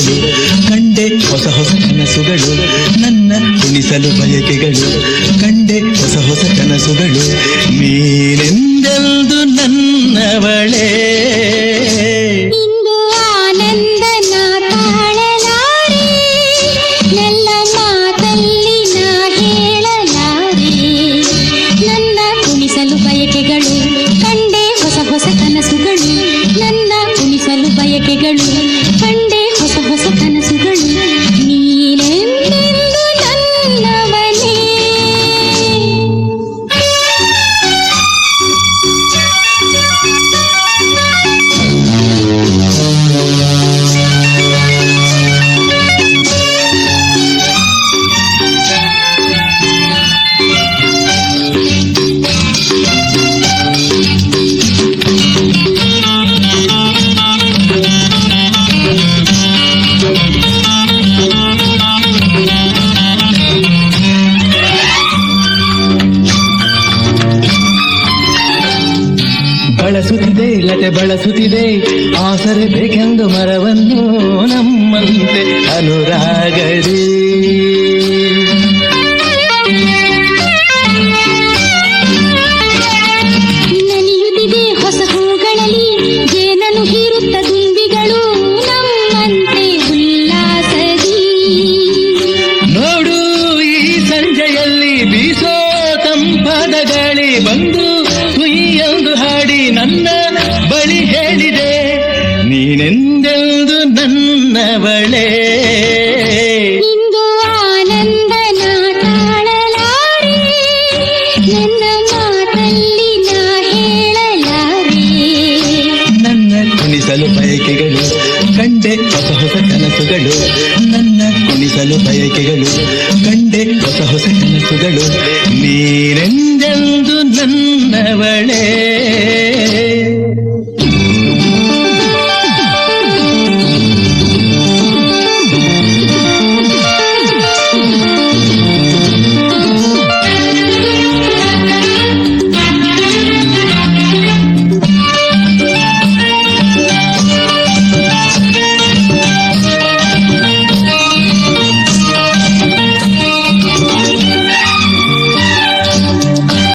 ಕನಸುಗಳು ಕಂಡೆ ಹೊಸ ಹೊಸ ಕನಸುಗಳು ನನ್ನ ಕುಣಿಸಲು ಬಯಕೆಗಳು ಕಂಡೆ ಹೊಸ ಹೊಸ ಕನಸುಗಳು ನೀನೆಂದೆಂದು ನನ್ನವಳೇ ಇಂದು ಆನಂದನ ತಾಳಲಾರೆ ನನ್ನ ಮಾತಲ್ಲಿ ನಾ ಹೇಳಲಾರೆ ನನ್ನ ಕುಣಿಸಲು ಬಯಕೆಗಳು ಕಂಡೆ ಹೊಸ ಹೊಸ ಕನಸುಗಳು ನನ್ನ ಕುಣಿಸಲು ಬಯಕೆಗಳು ಕಂಡೆ ಹೊಸ ಹೊಸ ಕನಸುಗಳು ನೀನೆಂದೆಂದು ನನ್ನವನೇ ಬಳಸುತ್ತಿದೆ ಲತೆ ಬಳಸುತ್ತಿದೆ ಆಸರೆ ಬೇಕೆಂದು ಮರವನ್ನು ನಮ್ಮಂತೆ ಅನುರಾಗದಿ ನಲಿಯುತ್ತಿದೆ ಹೊಸ ಹೂಗಳಲ್ಲಿ ಜೇನನ್ನು ಹೀರುತ್ತ ದುಂಬಿಗಳು ನಮ್ಮಂತೆ ಉಲ್ಲಾಸದಿ ನೋಡು ಈ ಸಂಜೆಯಲ್ಲಿ ಬೀಸೋ ತಂಪಾದ ಗಾಳಿ ಬಂದು ಕುಯ್ಯೊಂದು ಹಾಡಿ ನನ್ನ ಬಳಿ ಹೇಳಿದೆ ನೀನೆಂದೆಂದು ನನ್ನವಳೇ ಇಂದು ಆನಂದನ ತಾಳಲಾರೆ ನನ್ನ ಮಾತಲ್ಲಿ ನಾ ಹೇಳಲಾರೆ ನನ್ನ ಕುಣಿಸಲು ಬಯಕೆಗಳು ಕಂಡೆ ಹೊಸ ಹೊಸ ಕನಸುಗಳು ನನ್ನ ಕುಣಿಸಲು ಬಯಕೆಗಳು ಕಂಡೆ ಹೊಸ ಹೊಸ ಕನಸುಗಳು ನೀನೆಂದೆಂದು ನನ್ನವಳೇ